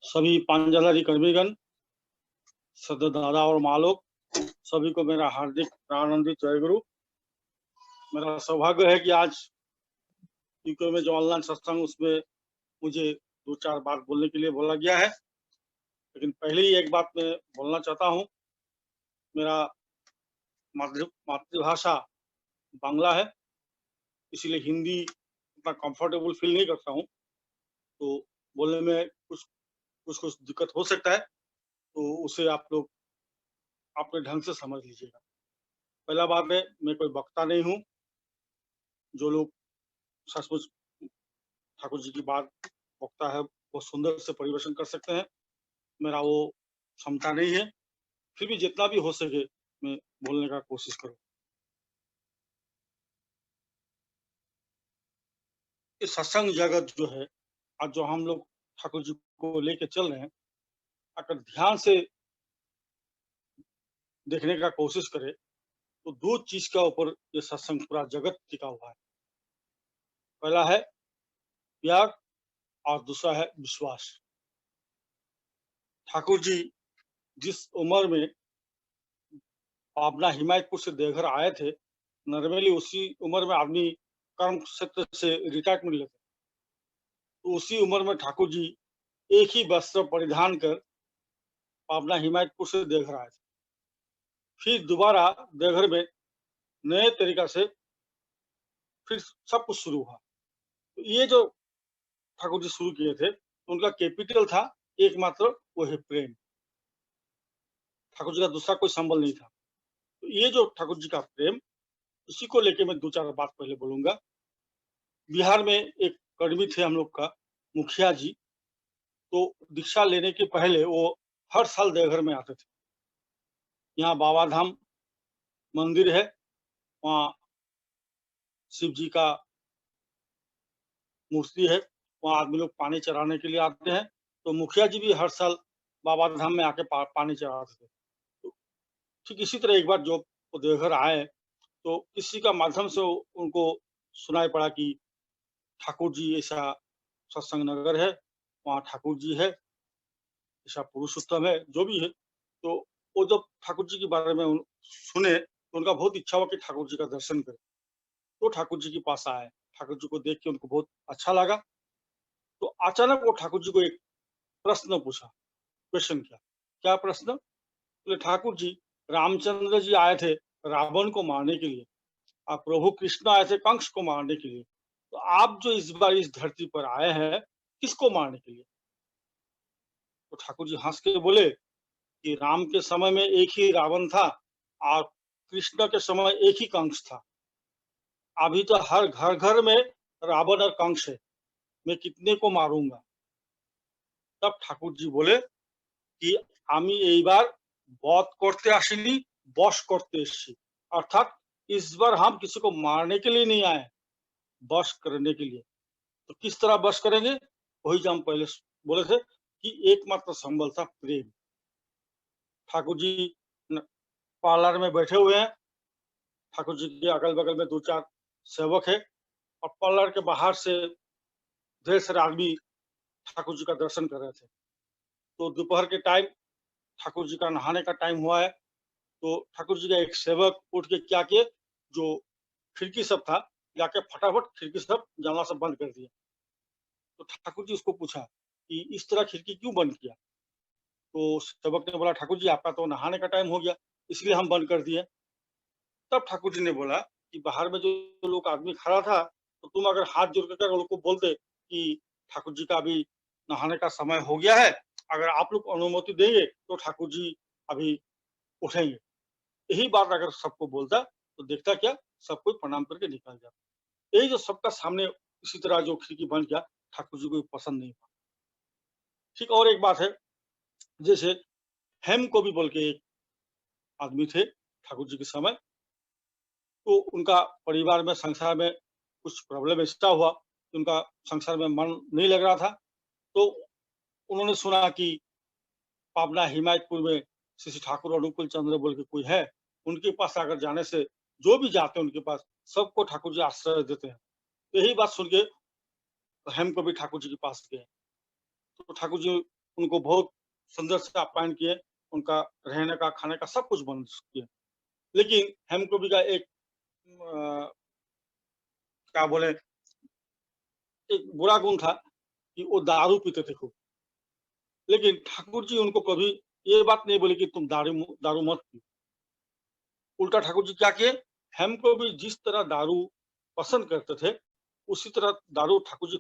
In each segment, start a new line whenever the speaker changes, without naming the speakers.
सभी पांजलारी कर्मीगण, सदर दादा और माँ लोग, सभी को मेरा हार्दिक आनंदित जय गुरु। मेरा सौभाग्य है कि आज यूके में जो ऑनलाइन सत्संग उसमें मुझे 2-4 बात बोलने के लिए बोला गया है, लेकिन पहले ही एक बात मैं बोलना चाहता हूँ। मेरा मातृभाषा बांग्ला है, इसीलिए हिंदी उतना कंफर्टेबल फील नहीं करता हूँ, तो बोलने में कुछ दिक्कत हो सकता है, तो उसे आप लोग अपने ढंग से समझ लीजिएगा। पहला बात है, मैं कोई वक्ता नहीं हूँ। जो लोग सचमुच ठाकुर जी की बात वक्ता है वो सुंदर से परिवेशन कर सकते हैं, मेरा वो क्षमता नहीं है। फिर भी जितना भी हो सके मैं बोलने का कोशिश करूँ। इस सत्संग जगत जो है, आज जो हम लोग ठाकुर जी को लेके चल रहे हैं, अगर ध्यान से देखने का कोशिश करें तो 2 चीज का ऊपर ये सत्संग पूरा जगत टिका हुआ है। पहला है त्याग और दूसरा है विश्वास। ठाकुर जी जिस उम्र में पाबना हिमायतपुर से देवघर आए थे, नॉर्मली उसी उम्र में आदमी कर्म क्षेत्र से रिटायरमेंट लेते, तो उसी उम्र में ठाकुर जी एक ही वस्त्र परिधान कर पाबना हिमायतपुर से देवघर आए थे। फिर दोबारा देवघर में नए तरीका से फिर सब कुछ शुरू हुआ। तो ये जो ठाकुर जी शुरू किए थे, उनका कैपिटल था एकमात्र, वो है प्रेम। ठाकुर जी का दूसरा कोई संबल नहीं था। तो ये जो ठाकुर जी का प्रेम, इसी को लेके मैं 2-4 बात पहले बोलूंगा। बिहार में एक कर्मी थे हम लोग का, मुखिया जी, तो दीक्षा लेने के पहले वो हर साल देवघर में आते थे। यहाँ बाबा धाम मंदिर है, वहाँ शिव जी का मूर्ति है, वहाँ आदमी लोग पानी चढ़ाने के लिए आते हैं। तो मुखिया जी भी हर साल बाबा धाम में आके पानी चढ़ाते थे। तो ठीक इसी तरह एक बार जो वो देवघर आए, तो किसी का माध्यम से उनको सुनाई पड़ा कि ठाकुर जी ऐसा सत्संग नगर है, वहाँ ठाकुर जी है, ऐसा पुरुषोत्तम है, जो भी है। तो वो जब ठाकुर जी के बारे में सुने, तो उनका बहुत इच्छा हुआ कि ठाकुर जी का दर्शन करें। तो ठाकुर जी के पास आए, ठाकुर जी को देख के उनको बहुत अच्छा लगा। तो अचानक वो ठाकुर जी को एक प्रश्न पूछा। क्वेश्चन किया। क्या प्रश्न? बोले ठाकुर जी, रामचंद्र जी आए थे रावण को मारने के लिए, और प्रभु कृष्ण आए थे कंस को मारने के लिए, तो आप जो इस बार इस धरती पर आए हैं, किसको मारने के लिए? तो ठाकुर जी हंस के बोले कि राम के समय में एक ही रावण था और कृष्ण के समय एक ही कंस था। अभी तो हर घर घर में रावण और कंस है, मैं कितने को मारूंगा? तब ठाकुर जी बोले कि আমি এইবার বধ করতে আসিনি, বশ করতে এসেছি। अर्थात इस बार हम किसी को मारने के लिए नहीं आए, बश करने के लिए। तो किस तरह बश करेंगे? वही जो हम पहले बोले थे कि एकमात्र संबल था प्रेम। ठाकुर जी पार्लर में बैठे हुए हैं, ठाकुर जी के अगल बगल में 2-4 सेवक है, और पार्लर के बाहर से ढेर सारे आदमी ठाकुर जी का दर्शन कर रहे थे। तो दोपहर के टाइम ठाकुर जी का नहाने का टाइम हुआ है, तो ठाकुर जी का एक सेवक उठ के क्या किए, जो खिड़की सब था, जाके फटाफट खिड़की सब जंगला सब बंद कर दिया। तो ठाकुर जी उसको पूछा कि इस तरह खिड़की क्यों बंद किया? तो सेवक ने बोला, ठाकुर जी आपका तो नहाने का टाइम हो गया, इसलिए हम बंद कर दिए। तब ठाकुर जी ने बोला कि बाहर में जो लोग आदमी खड़ा था, तो तुम अगर हाथ जोड़ कर उनको बोलते कि ठाकुर जी का अभी नहाने का समय हो गया है, अगर आप लोग अनुमति देंगे तो ठाकुर जी अभी उठेंगे। यही बात अगर सबको बोलता, तो देखता क्या, सब कोई प्रणाम करके निकल जाता। यही जो सबका सामने इसी तरह जो खिड़की बन गया, ठाकुर जी को पसंद नहीं हुआ। ठीक, और एक बात है, जैसे हेम को भी बोल के एक आदमी थे ठाकुर जी के समय, तो उनका परिवार में संसार में कुछ प्रॉब्लम ऐसा हुआ कि उनका संसार में मन नहीं लग रहा था। तो उन्होंने सुना कि पाबना हिमायतपुर में श्री ठाकुर अनुकूल चंद्र बोल के कोई है, उनके पास अगर जाने से जो भी जाते हैं उनके पास सबको ठाकुर जी आश्रय देते हैं। तो यही बात सुन के हेम को भी ठाकुर जी के पास गए। तो ठाकुर जी उनको बहुत सुंदर से आप्यायन किए, उनका रहने का, खाने का सब कुछ बंद किए। लेकिन हेमकवि का एक क्या बोले, एक बुरा गुण था कि वो दारू पीते थे खूब। लेकिन ठाकुर जी उनको कभी ये बात नहीं बोले कि तुम दारू मत पियो। उल्टा ठाकुर जी क्या किए, हेमकवि जिस तरह दारू पसंद करते थे, उसी तरह दारू ठाकुर जी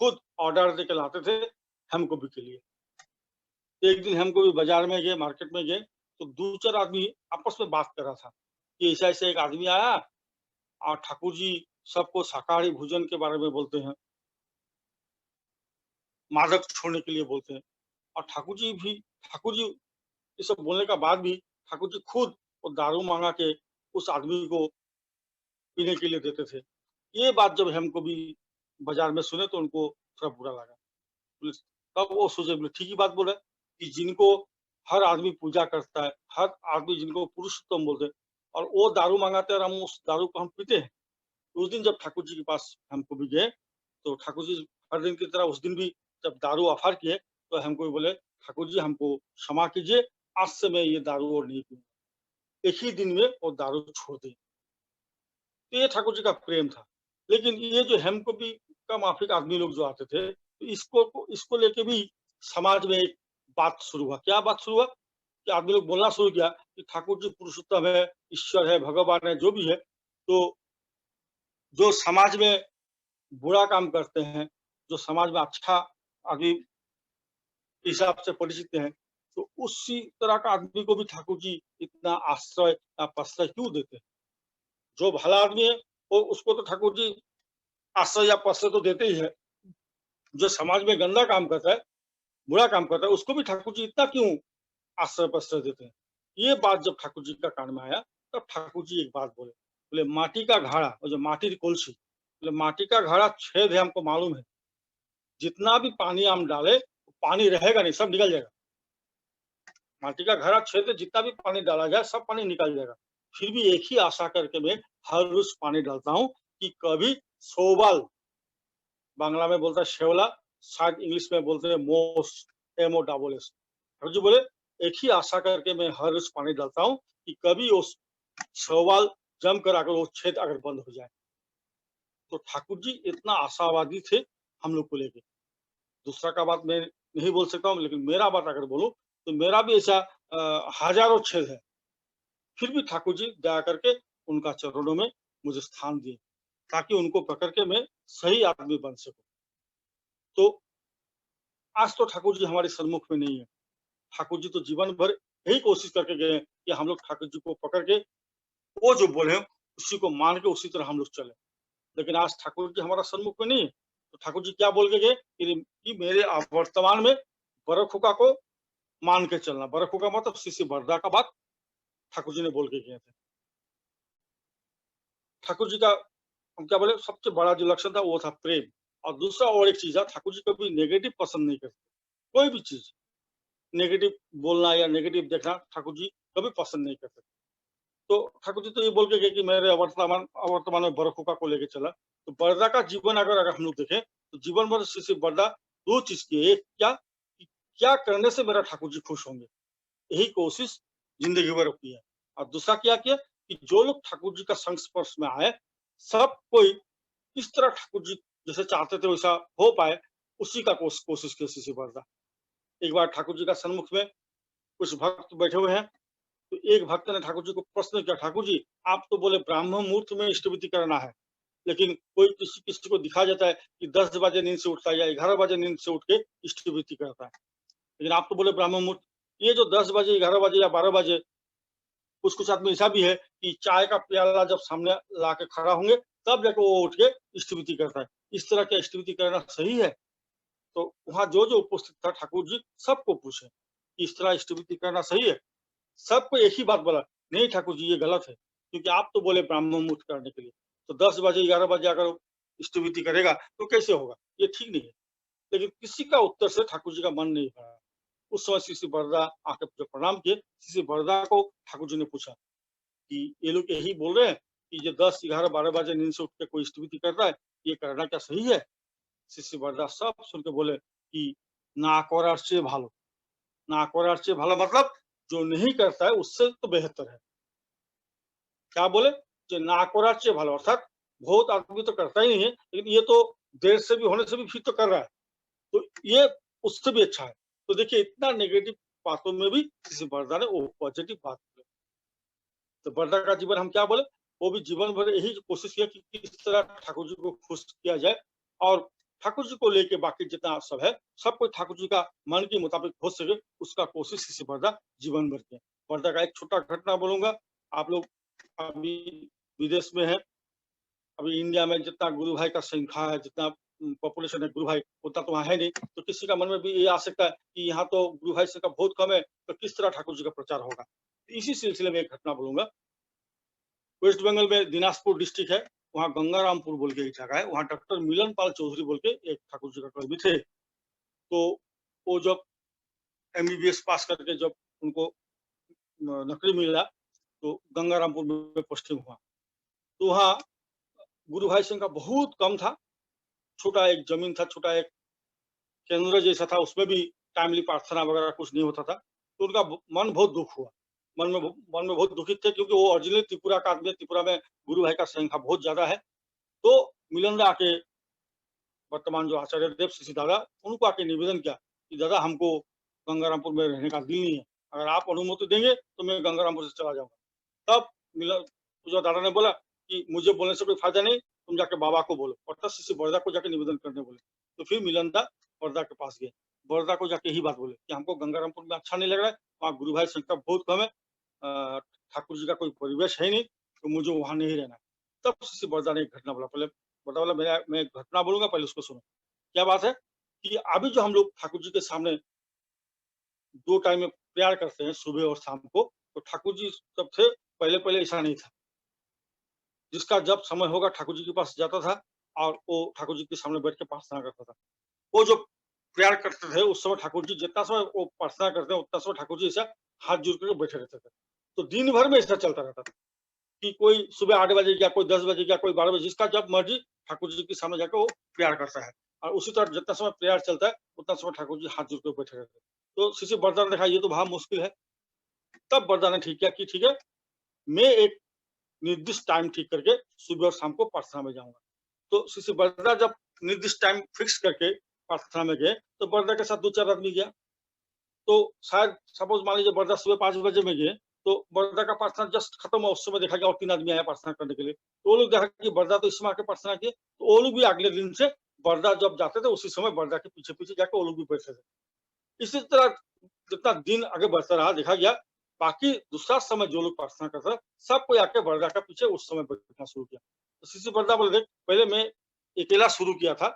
खुद ऑर्डर देके लाते थे हेमकवि के लिए। एक दिन हेमकवि बाजार में गए, मार्केट में गए, तो 2-4 आदमी आपस में बात कर रहा था कि ऐसा-ऐसा एक आदमी आया और ठाकुर जी सबको शाकाहारी भोजन के बारे में बोलते हैं, मादक छोड़ने के लिए बोलते हैं। और ठाकुर जी ये सब बोलने का बाद भी ठाकुर जी खुद वो दारू माँगा के उस आदमी को पीने के लिए देते थे। ये बात जब हमको भी बाज़ार में सुने तो उनको थोड़ा बुरा लगा। बोले तब वो सोचे, बोले ठीक ही बात बोला है कि जिनको हर आदमी पूजा करता है, हर आदमी जिनको पुरुषोत्तम बोलते हैं और वो दारू माँगाते हैं और हम उस दारू को हम पीते हैं। उस दिन जब ठाकुर जी के पास हमको भी गए, तो ठाकुर जी हर दिन की तरह उस दिन भी जब दारू ऑफ़र किए, तो हमको भी बोले, "ठाकुर जी हमको क्षमा कीजिए, आज से मैं ये दारू और नहीं पीऊँगा।" एक ही दिन में वो दारू छोड़ दी। तो ये ठाकुर जी का प्रेम था। लेकिन ये जो हेमकवि का माफिक आदमी लोग जो आते थे, तो इसको लेके भी समाज में एक बात शुरू हुआ। क्या बात शुरू हुआ? कि आदमी लोग बोलना शुरू किया कि ठाकुर जी पुरुषोत्तम है, ईश्वर है, भगवान है, जो भी है, तो जो समाज में बुरा काम करते हैं, जो समाज में अच्छा आदमी के हिसाब से परिचित हैं, तो उसी तरह का आदमी को भी ठाकुर जी इतना आश्रय या प्रश्रय क्यों देते हैं? जो भला आदमी है, वो उसको तो ठाकुर जी आश्रय या प्रश्रय तो देते ही है। जो समाज में गंदा काम करता है, बुरा काम करता है, उसको भी ठाकुर जी इतना क्यों आश्रय प्रश्रय देते हैं? ये बात जब ठाकुर जी का कान में आया, तब ठाकुर जी एक बात बोले, बोले माटी का घड़ा और जो माटी की कलसी, बोले माटी का घड़ा छेद है हमको मालूम है, जितना भी पानी हम डाले, पानी रहेगा नहीं, सब निकल जाएगा। माटी का घड़ा छेद है, जितना भी पानी डाला जाए, सब पानी निकल जाएगा। फिर भी एक ही आशा करके मैं हर रोज पानी डालता हूँ कि कभी सोबल, बांग्ला में बोलता है शेवला, शायद इंग्लिश में बोलते हैं मोस, MOSS। ठाकुर जी बोले, एक ही आशा करके मैं हर रोज पानी डालता हूँ कि कभी वो शैवाल जम कर अगर वो छेद अगर बंद हो जाए। तो ठाकुर जी इतना आशावादी थे हम लोग को लेके। दूसरा का बात मैं नहीं बोल सकता हूँ, लेकिन मेरा बात अगर बोलूँ, तो मेरा भी ऐसा हज़ारों छेद है। फिर भी ठाकुर जी दया करके उनका चरणों में मुझे स्थान दिए, ताकि उनको पकड़ के मैं सही आदमी बन सकूँ। तो आज तो ठाकुर जी हमारे सन्मुख में नहीं है। ठाकुर जी तो जीवन भर यही कोशिश करके गए हैं कि हम लोग ठाकुर जी को पकड़ के वो जो बोले उसी को मान के उसी तरह हम लोग चले। लेकिन आज ठाकुर जी हमारा सन्मुख में नहीं है। तो ठाकुर जी क्या बोल के गए कि मेरे वर्तमान में बरखुका को मान के चलना। बरखुका मतलब शिष्य बरदा का बात ठाकुर जी ने बोल के गए थे। ठाकुर जी का हम क्या बोले, सबसे बड़ा जो लक्षण था वो था प्रेम। और दूसरा और एक चीज़ है, ठाकुर जी कभी नेगेटिव पसंद नहीं करते। कोई भी चीज़ नेगेटिव बोलना या नेगेटिव देखना ठाकुर जी कभी पसंद नहीं करते। तो ठाकुर जी तो ये बोल के गए कि मेरे अवर्तमान में बरखुका को लेके चला। तो बरदा का जीवन अगर हम लोग देखें, तो जीवन भर शिष्य बरदा 2 चीज़ किए। एक क्या कि क्या करने से मेरा ठाकुर जी खुश होंगे, यही कोशिश ज़िंदगी भर की है। और दूसरा क्या किया कि जो लोग ठाकुर जी का संस्पर्श में आए, सब कोई इस तरह ठाकुर जी जैसे चाहते थे वैसा हो पाए, उसी का कोशिश की शिशि बरदा। एक बार ठाकुर जी का सन्मुख में कुछ भक्त बैठे हुए हैं, तो एक भक्त ने ठाकुर जी को प्रश्न किया, ठाकुर जी आप तो बोले ब्राह्म मुहूर्त में इष्टवृत्ति करना है, लेकिन कोई किसी किसी को दिखा जाता है कि 10 बजे नींद से उठता है या 11 बजे नींद से उठ के इष्टवृत्ति करता है। लेकिन आप तो बोले ब्राह्म मुहूर्त, ये जो 10 बजे, 11 बजे या 12 बजे, कुछ-कुछ आदमी ऐसा भी है कि चाय का प्याला जब सामने ला के खड़ा होंगे, तब जाके वो उठ के इष्टवृत्ति करता है। इस तरह का इष्टवृत्ति करना सही है? तो वहाँ जो-जो उपस्थित था ठाकुर जी सबको पूछे, कि इस तरह इष्टवृत्ति करना सही है? सबको एक ही बात बोला, नहीं ठाकुर जी ये गलत है, क्योंकि आप तो बोले ब्राह्म मुहूर्त करने के लिए। तो 10 बजे, 11 बजे अगर इष्टवृत्ति करेगा, तो कैसे होगा? ये ठीक नहीं है। लेकिन किसी का उत्तर से ठाकुर जी का मन नहीं भरा। उस समय शिशि बरदा आके जो प्रणाम किए, शिशि बरदा को ठाकुर जी ने पूछा कि ये लोग यही बोल रहे हैं कि जो 10, 11, 12 बजे नींद से उठ के कोई इष्टवृत्ति कर रहा है, ये करना क्या सही है? शिशि बरदा सब सुन के बोले कि না করার চেয়ে ভালো। না করার চেয়ে ভালো मतलब जो नहीं करता है उससे तो बेहतर है। क्या बोले? जो ना করার চেয়ে ভালো अर्थात बहुत आदमी तो करता ही नहीं है, लेकिन ये तो देर से भी होने से भी फिर तो कर रहा है। तो ये उससे भी अच्छा है। तो देखिए इतना नेगेटिव बातों में भी किसी बरदा ने वो पॉजिटिव बात की। तो बरदा का जीवन हम क्या बोले? वो भी जीवन भर यही कोशिश किया कि किस तरह ठाकुर जी को खुश किया जाए और ठाकुर जी को लेके बाकी जितना सब है, सब कोई ठाकुर जी का मन के मुताबिक हो सके, उसका कोशिश किसी बरदा जीवन भर किया। बरदा का एक छोटा घटना बोलूँगा, आप लोग अभी विदेश में हैं, अभी इंडिया में जितना गुरु भाई का संख्या है, जितना पॉपुलेशन है गुरु भाई, उतना तो वहाँ है नहीं। तो किसी का मन में भी ये आ सकता है कि यहाँ तो गुरु भाई संख्या बहुत कम है, तो किस तरह ठाकुर जी का प्रचार होगा? इसी सिलसिले में एक घटना बोलूँगा। वेस्ट बंगाल में दिनाजपुर डिस्ट्रिक्ट है, वहाँ गंगारामपुर बोल के एक जगह है, वहाँ डॉक्टर मिलन पाल चौधरी बोल के एक ठाकुर जी का कर्मी थे। तो वो जब एमबीबीएस पास करके जब उनको नौकरी मिला, तो गंगारामपुर में पोस्टिंग हुआ। तो वहाँ गुरु भाई संख्या बहुत कम था, छोटा एक ज़मीन था, छोटा एक केंद्र जैसा था, उसमें भी टाइमली प्रार्थना वगैरह कुछ नहीं होता था। तो उनका मन बहुत दुःख हुआ। मन में बहुत दुखित थे क्योंकि वो ओरिजिनली त्रिपुरा का आदमी है, त्रिपुरा में गुरु भाई का संख्या बहुत ज़्यादा है। तो मिलन दा आके वर्तमान जो आचार्य देव श्री दादा, उनको आके निवेदन किया कि दादा हमको गंगारामपुर में रहने का दिल नहीं है। अगर आप अनुमति देंगे तो मैं गंगारामपुर से चला जाऊँगा। तब मिलन पूजा दादा ने बोला कि मुझे बोलने से कोई फ़ायदा नहीं, तुम जाके बाबा को बोलो। अर्थात शिष्य बरदा को जाके निवेदन करने बोले। तो फिर मिलन दा बरदा के पास गए। बरदा को जाके यही बात बोले कि हमको गंगारामपुर में अच्छा नहीं लग रहा है, वहाँ गुरु भाई संख्या बहुत कम है। ठाकुर जी का कोई परिवेश है ही नहीं, तो मुझे वहाँ नहीं रहना है। तब शिष्य बरदा ने एक घटना बोला, पहले बरदा बोला मैं एक घटना बोलूँगा, पहले उसको सुनो। क्या बात है कि अभी जो हम लोग ठाकुर जी के सामने 2 टाइम में प्रेयर करते हैं, सुबह और शाम को, तो ठाकुर जी जब थे, पहले-पहले ऐसा नहीं था। जिसका जब समय होगा ठाकुर जी के पास जाता था और वो ठाकुर जी के सामने बैठ के प्रार्थना करता था। वो जो प्रेयर करते थे, उस समय ठाकुर जी जितना समय वो प्रार्थना करते हैं, उतना समय ठाकुर जी ऐसा हाथ जोड़ के बैठे रहते थे। तो दिन भर में ऐसा चलता रहता था कि कोई सुबह 8 बजे गया, कोई 10 बजे गया, कोई 12 बजे, जिसका जब मर्ज़ी ठाकुर जी के सामने जाके वो प्रेयर करता है। और उसी तरह जितना समय प्रेयर चलता है, उतना समय ठाकुर जी हाथ जोड़ के बैठे रहते हैं। तो शिष्य बरदा ने देखा ये तो बड़ा मुश्किल है। तब बरदा ने ठीक किया कि ठीक है, मैं एक निर्दिष्ट टाइम ठीक करके सुबह और शाम को प्रार्थना में जाऊँगा। तो शिष्य बरदा जब निर्दिष्ट टाइम फिक्स करके प्रार्थना में गए, तो बरदा के साथ 2-4 आदमी गया। तो शायद सपोज़ मान लीजिए बरदा सुबह 5 बजे में गए, तो बरदा का प्रार्थना जस्ट खत्म हुआ, उस समय देखा गया और 3 आदमी आए प्रार्थना करने के लिए। तो वो लोग देखा कि बरदा तो इस समय आके प्रार्थना किए, तो वो लोग भी अगले दिन से बरदा जब जाते थे, उसी समय बरदा के पीछे-पीछे जाके वो लोग भी बैठते थे। इसी तरह जितना दिन आगे बढ़ता रहा, देखा गया बाकी दूसरा समय जो लोग प्रार्थना करता था, सब कोई आके बरदा के पीछे उस समय बैठना शुरू किया। तो शिष्य बरदा बोले देख पहले मैं अकेला शुरू किया था,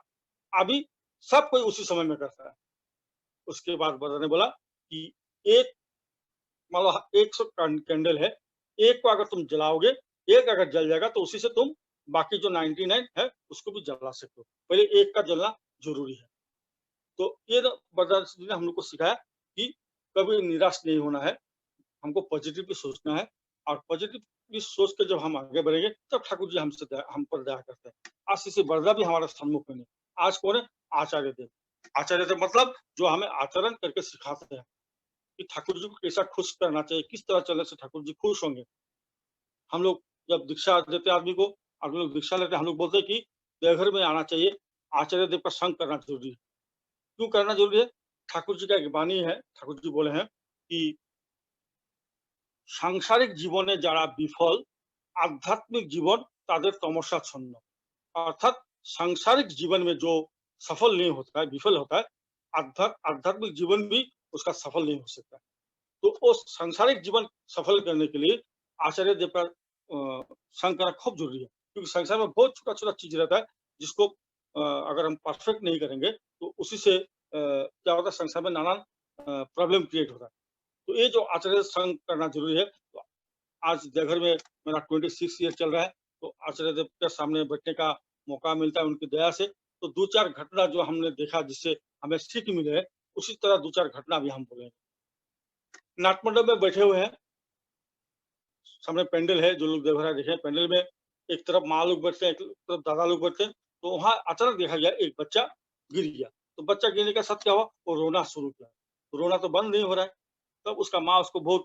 अभी सब कोई उसी समय में करता है। उसके बाद बरदा ने बोला कि एक मान लो 100 कैंडल है, एक को अगर तुम जलाओगे, एक अगर जल जाएगा तो उसी से तुम बाकी जो 99 है उसको भी जला सकते हो। पहले एक का जलना ज़रूरी है। तो ये ना बरदा जी ने हम लोग को सिखाया कि कभी निराश नहीं होना है, हमको पॉजिटिवली सोचना है और पॉजिटिवली सोच के जब हम आगे बढ़ेंगे, तब ठाकुर जी हमसे दया हम पर दया करते हैं। आज शिष्य बरदा भी हमारे सन्मुख में नहीं। आज कौन है? आचार्य देव। आचार्य देव मतलब जो हमें आचरण करके सिखाते हैं कि ठाकुर जी को कैसा खुश करना चाहिए, किस तरह चलने से ठाकुर जी खुश होंगे। हम लोग जब दीक्षा देते हैं आदमी को, आदमी लोग दीक्षा लेते हैं, हम लोग बोलते हैं कि देवघर में आना चाहिए, आचार्य देव का संग करना ज़रूरी है। क्यों करना ज़रूरी है? ठाकुर जी का एक वाणी है, ठाकुर जी बोले हैं कि সাংসারিক জীবনে যারা বিফল, आध्यात्मिक जीवन ताদের तमसाच्छन्न। अर्थात सांसारिक जीवन में जो सफल नहीं होता है, विफल होता है, आध्यात्मिक जीवन भी उसका सफल नहीं हो सकता। तो वो सांसारिक जीवन सफल करने के लिए आचार्य देव का संग करना खूब ज़रूरी है। क्योंकि संसार में बहुत छोटा-छोटा चीज़ रहता है, जिसको अगर हम परफेक्ट नहीं करेंगे, तो उसी से क्या होता है संसार में नानान प्रॉब्लम क्रिएट होता है। तो ये जो आचार्य संग करना ज़रूरी है। तो आज देवघर में मेरा 26 ईयर चल रहा है, तो आचार्य देव के सामने बैठने का मौका मिलता है उनकी दया से। तो 2-4 घटना जो हमने देखा जिससे हमें सीख मिले है, उसी तरह 2-4 घटना भी हम बोलेंगे। नाटमंडप में बैठे हुए हैं, सामने पेंडल है, जो लोग देवघर आए देखे हैं, पेंडल में एक तरफ माँ लोग बैठते हैं, एक तरफ दादा लोग बैठते हैं। तो वहाँ अचानक देखा गया एक बच्चा गिर गया। तो बच्चा गिरने के साथ क्या हुआ, वो रोना शुरू किया। तो रोना तो बंद नहीं हो रहा है। तब उसका माँ उसको बहुत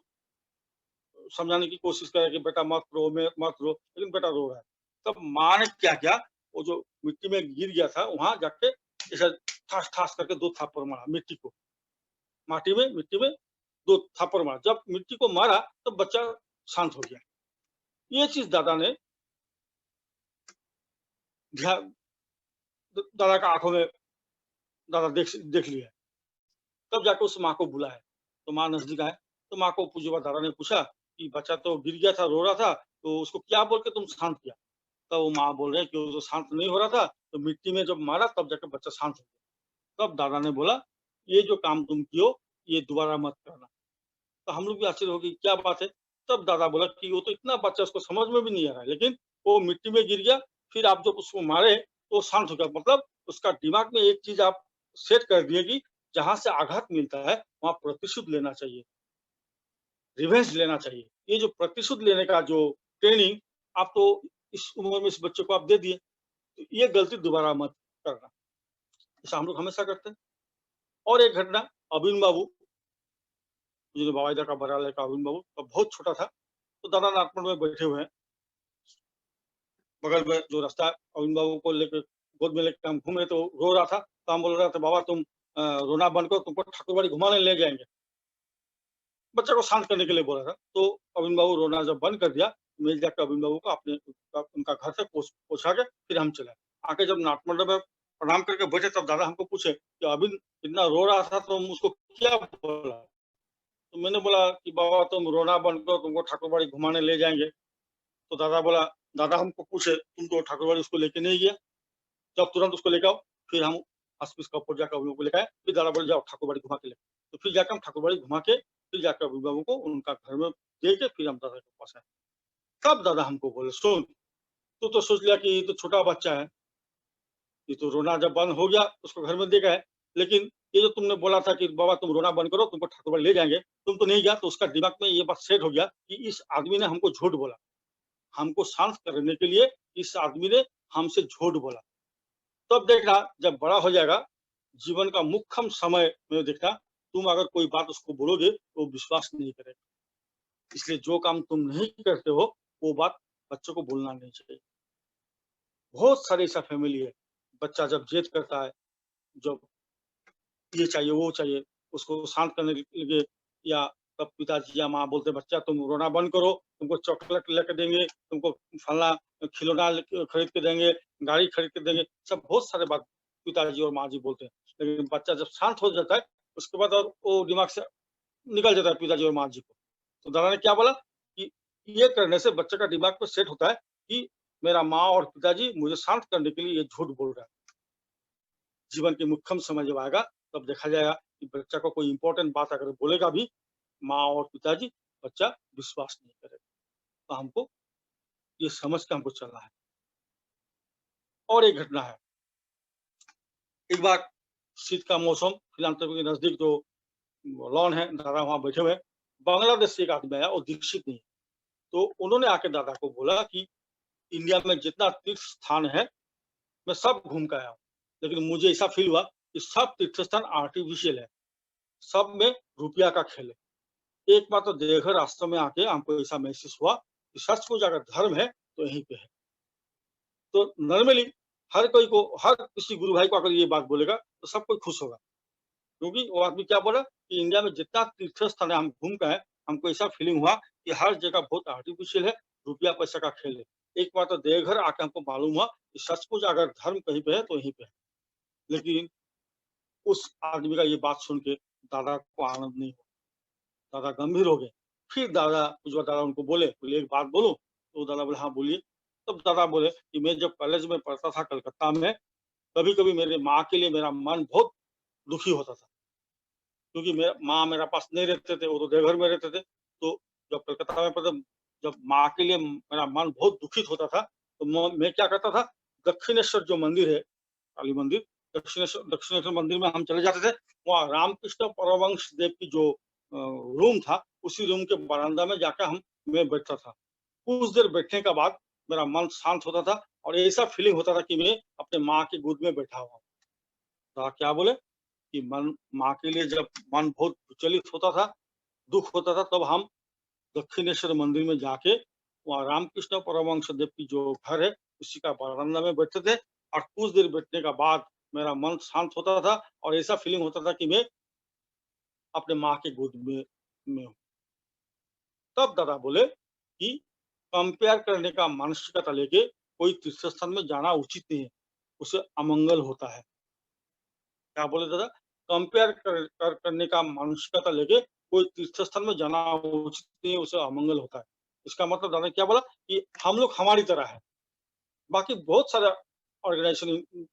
समझाने की कोशिश करे कि बेटा मत रो, मत रो, लेकिन बेटा रो रहा है। तब माँ ने क्या किया, वो जो मिट्टी में गिर गया था वहां जाके ऐसा ठास ठास करके 2 थप्पड़ मारा मिट्टी को, मिट्टी में 2 थप्पड़ मारा। जब मिट्टी को मारा तब बच्चा शांत हो गया। ये चीज दादा ने ध्यान, दादा का आंखों में दादा देख लिया। तब जाके उस माँ को बुलाया। तो माँ नजदीक आए, तो माँ को पूछे, दादा ने पूछा कि बच्चा तो गिर गया था, रो रहा था, तो उसको क्या बोल के तुम शांत किया? तब वो माँ बोल रहे हैं कि वो तो शांत नहीं हो रहा था, तो मिट्टी में जब मारा तब जाके बच्चा शांत हो गया। तब दादा ने बोला, ये जो काम तुम कियो ये दोबारा मत करना। तो हम लोग भी आश्चर्य हो गए, क्या बात है? तब दादा बोला कि वो तो इतना बच्चा, उसको समझ में भी नहीं आ रहा है, लेकिन वो मिट्टी में गिर गया, फिर आप जब उसको मारे तो शांत हो गया। मतलब उसका दिमाग में एक चीज आप सेट कर दिए कि जहां से आघात मिलता है वहां प्रतिशोध लेना चाहिए, रिवेंज लेना चाहिए। ये जो प्रतिशोध लेने का जो ट्रेनिंग आप तो इस उम्र में इस बच्चे को आप दे दिए, तो ये गलती दोबारा मत करना। ऐसा हम लोग हमेशा करते हैं। और एक घटना, अभिन बाबू, जो बाबाईदा का बड़ा लड़का अभिन बाबू, तो बहुत छोटा था, तो दादा नागपुर में बैठे हुए हैं, बगल में जो रास्ता है, अभिन बाबू को लेकर गोद में लेकर हम घूम रहे, तो रो रहा था। तो हम बोल रहे थे, बाबा तुम रोना बंद करो, तुमको ठाकुरबाड़ी घुमाने ले जाएंगे। बच्चे को शांत करने के लिए बोला था। तो अभिन बाबू रोना जब बंद कर दिया, मैं जाकर अभिन बाबू को अपने उनका घर तक पहुंचा के फिर हम चले आके, जब नाटमंडप में प्रणाम करके बैठे, तब दादा हमको पूछे कि अभिन इतना रो रहा था तो हम उसको क्या बोला? तो मैंने बोला कि बाबा तुम रोना बंद करो, तुमको ठाकुरबाड़ी घुमाने ले जाएंगे। तो दादा बोला, दादा हमको पूछे तुम तो ठाकुरबाड़ी उसको लेके नहीं गया, जब तुरंत उसको लेके आओ। फिर हम हॉस्पिस का ऊपर जाकर उनको लेकर आए। फिर दादा बोले जाओ ठाकुरबाड़ी घुमा के ले। तो फिर जाकर हम ठाकुरबाड़ी घुमा के फिर जाकर अभिभावकों को उनका घर में दे के फिर हम दादा के पास आए। तब दादा हमको बोले, सुन, तू तो सोच लिया कि ये तो छोटा बच्चा है, ये तो रोना जब बंद हो गया उसको घर में दे गए, लेकिन ये जो तुमने बोला था कि बाबा तुम रोना बंद करो, तुमको ठाकुरबाड़ी ले जाएंगे, तुम तो नहीं गया। तो उसका दिमाग में ये बात सेट हो गया कि इस आदमी ने हमको झूठ बोला, हमको शांत करने के लिए इस आदमी ने हमसे झूठ बोला। तब देखना जब बड़ा हो जाएगा, जीवन का मुख्यम समय में देखना, तुम अगर कोई बात उसको बोलोगे तो वो विश्वास नहीं करेगा। इसलिए जो काम तुम नहीं करते हो वो बात बच्चों को बोलना नहीं चाहिए। बहुत सारे ऐसा फैमिली है, बच्चा जब जिद करता है, जब ये चाहिए वो चाहिए, उसको शांत करने के लिए, या तब पिताजी या माँ बोलते बच्चा तुम रोना बंद करो, तुमको चॉकलेट लेके देंगे, तुमको फलना खिलौना खरीद के देंगे, गाड़ी खरीद के देंगे, सब बहुत सारे बात पिताजी और माँ जी बोलते हैं। लेकिन बच्चा जब शांत हो जाता है उसके बाद और वो दिमाग से निकल जाता है पिताजी और माँ जी को। तो दादा ने क्या बोला कि ये करने से बच्चे का दिमाग में सेट होता है कि मेरा माँ और पिताजी मुझे शांत करने के लिए ये झूठ बोल रहा है। जीवन के मुख्यम समय जब आएगा तब देखा जाएगा कि बच्चा को कोई इंपॉर्टेंट बात अगर बोलेगा भी माँ और पिताजी, बच्चा विश्वास नहीं करेगा। तो हमको ये समझ के हमको चलना है। और एक घटना है, एक बार शीत का मौसम, फिलांथ्रोपी के नजदीक जो लॉन है, दादा वहां बैठे हुए, बांग्लादेश से एक आदमी आया, वो दीक्षित नहीं है। तो उन्होंने आके दादा को बोला कि इंडिया में जितना तीर्थ स्थान है मैं सब घूम के आया हूँ, लेकिन मुझे ऐसा फील हुआ कि सब तीर्थ स्थान आर्टिफिशियल है, सब में रुपया का खेल है। एक बार तो देवघर रास्ते में आके हमको ऐसा महसूस हुआ कि सच को अगर धर्म है तो यहीं पे है। तो नॉर्मली हर किसी गुरु भाई को अगर ये बात बोलेगा तो सब कोई खुश होगा, क्योंकि वो आदमी क्या बोला कि इंडिया में जितना तीर्थ स्थान है हम घूम के आए, हमको ऐसा फीलिंग हुआ कि हर जगह बहुत आर्टिफिशियल है, रुपया पैसा का खेल है। एक बार तो देवघर आके हमको मालूम हुआ कि सचमुच अगर धर्म कहीं पे है तो यहीं पे है। लेकिन उस आदमी का ये बात सुन के दादा को आनंद नहीं हुआ, दादा गंभीर हो गए। फिर दादा उनको बोले एक बात बोलूं? तो दादा बोले हाँ बोलिए। तब दादा बोले कि मैं जब कॉलेज में पढ़ता था कलकत्ता में, कभी कभी मेरे माँ के लिए मेरा मन बहुत दुखी होता था, क्योंकि मेरा माँ मेरा पास नहीं रहते थे, वो तो देवघर में रहते थे। तो जब कलकत्ता में पढ़ता, जब माँ के लिए मेरा मन बहुत दुखित होता था, तो मैं क्या करता था, दक्षिणेश्वर जो मंदिर है, काली मंदिर, दक्षिणेश्वर मंदिर में हम चले जाते थे। वहाँ रामकृष्ण परमहंस देव की जो रूम था, उसी रूम के बरामदा में जाकर मैं बैठता था। कुछ देर बैठने के बाद मेरा मन शांत होता था और ऐसा फीलिंग होता था कि मैं अपने माँ की गोद में बैठा हुआ हूँ। तो क्या बोले कि मन माँ के लिए जब मन बहुत विचलित होता था, दुःख होता था, तब हम दक्षिणेश्वर मंदिर में जाके वहाँ रामकृष्ण परमहंस देव की जो घर है, उसी का बरामदा में बैठते थे और कुछ देर बैठने का बाद मेरा मन शांत होता था और ऐसा फीलिंग होता था कि मैं अपने माँ के गोद में हूँ। तब दादा बोले कि कंपेयर करने का मानसिकता लेके कोई तीर्थ स्थान में जाना उचित नहीं है, उससे अमंगल होता है। क्या बोले दादा? कंपेयर करने का मानसिकता लेके कोई तीर्थ स्थान में जाना उचित नहीं है, उससे अमंगल होता है। इसका मतलब दादा ने क्या बोला कि हम लोग हमारी तरह है, बाकी बहुत सारा ऑर्गेनाइजेशन